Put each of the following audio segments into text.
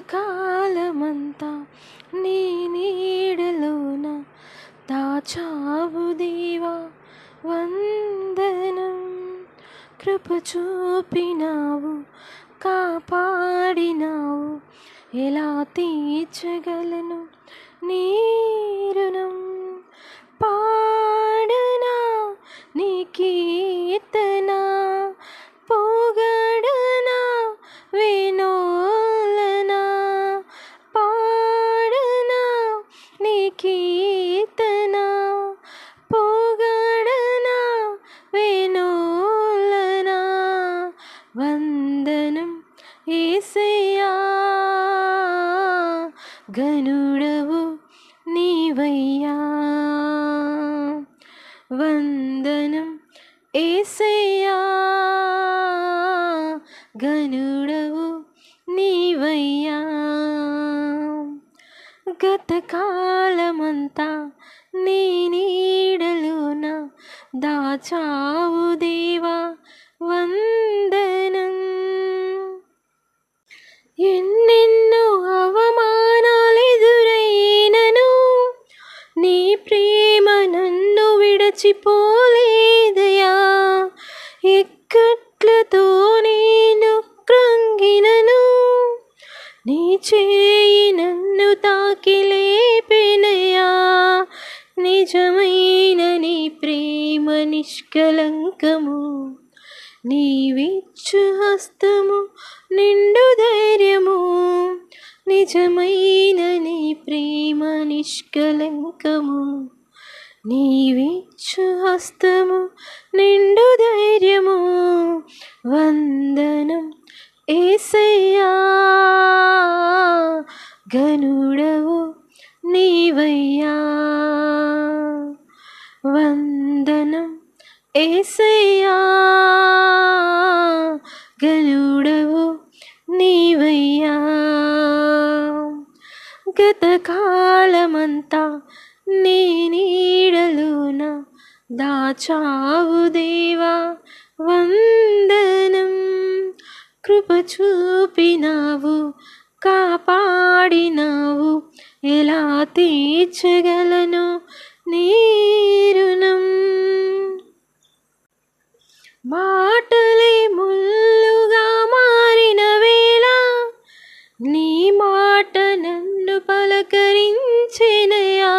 గతకాలమంతా నీ నీడలోన దాచావు దేవా వందనం. కృప చూపినావు, కాపాడినావు, ఎలా తీర్చగలను నీ రుణం. పాడనా నీ కీర్తన, పొగడనా వినోలనా. పాడనా నీ కీర్తన, పొగడనా వినోలనా. వందనం యేసయ్యా, ఘనుడవు నీవయ్యా. వందనం యేసయ్యా, ఘనుడవు నీవయ్యా. గతకాలమంతా నీ నీడలోన దాచావు దేవా వందనం. ఎన్నెన్నో అవమానాలెదురైనను నీ ప్రేమ నన్ను విడచిపోలేదయా. ఇక్కట్లతో నేను కృంగినను నీ చేయి నన్ను తాకి లేపెనయా. నిజమైన నీ ప్రేమ నిష్కలంకము, నీవిచ్చు హస్తము నిండు ధైర్యము. నిజమైన నీ ప్రేమ నిష్కలంకము, నీవిచ్చు హస్తము నిండు ధైర్యము. వందనం యేసయ్యా, ఘనుడవు నీవయ్యా. వందనం యేసయ్యా, ఘనుడవు నీవయ్యా. గతకాలమంతా నీ నీడలోన దాచావు దేవా వందనం. కృప చూపినావు, కాపాడినావు, ఎలా తీర్చగలను నీ రుణం. మాటలే ముల్లుగా మారిన వేళ నీ మాట నన్ను పలకరించెనయా.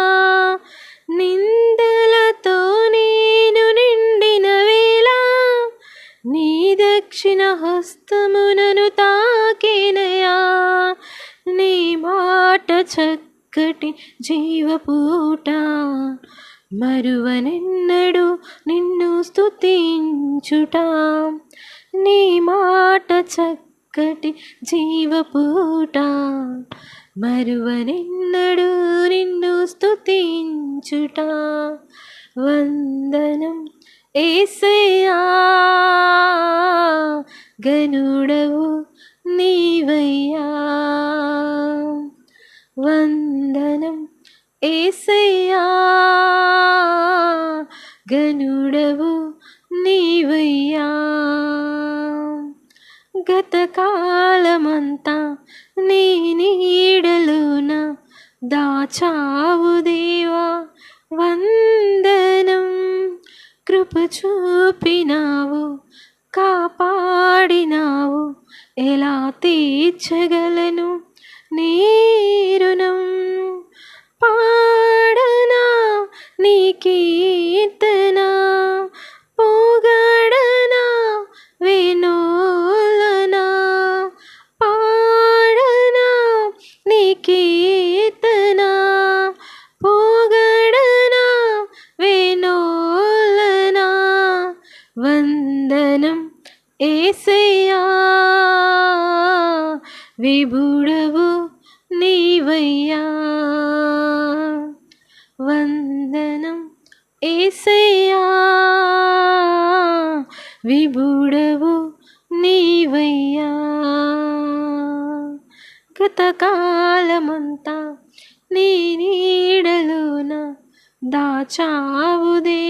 నిందలతో నేను నిండిన వేళ నీ దక్షిణ హస్తము నన్ను తాకెనయా. నీ మాట చక్కటి జీవపూట, మరువనెన్నడు నిన్ను స్తుతించుట. నీ మాట చక్కటి జీవపూట, మరువనెన్నడు నిన్ను స్తుతించుట. వందనం యేసయ్యా, ఘనుడవు నీవయ్యా. వందనం యేసయ్యా, ఘనుడవు నీవయ్యా. గతకాలమంతా నీ నీడలోన దాచావు దేవా వందనం. కృప చూపినావు, కాపాడినావు, ఎలా తీర్చగలను నీ రుణం. పాడనా నీ కీర్తన, పొగడనా వినోలనా. పాడనా నీ కీర్తన, పొగడనా వినోలనా. వందనం యేసయ్యా, విభుడవు నీవయ్యా. వందనం యేసయ్యా, విభుడవు నీవయ్యా. గతకాలమంతా నీ నీడలోన దాచావు దేవా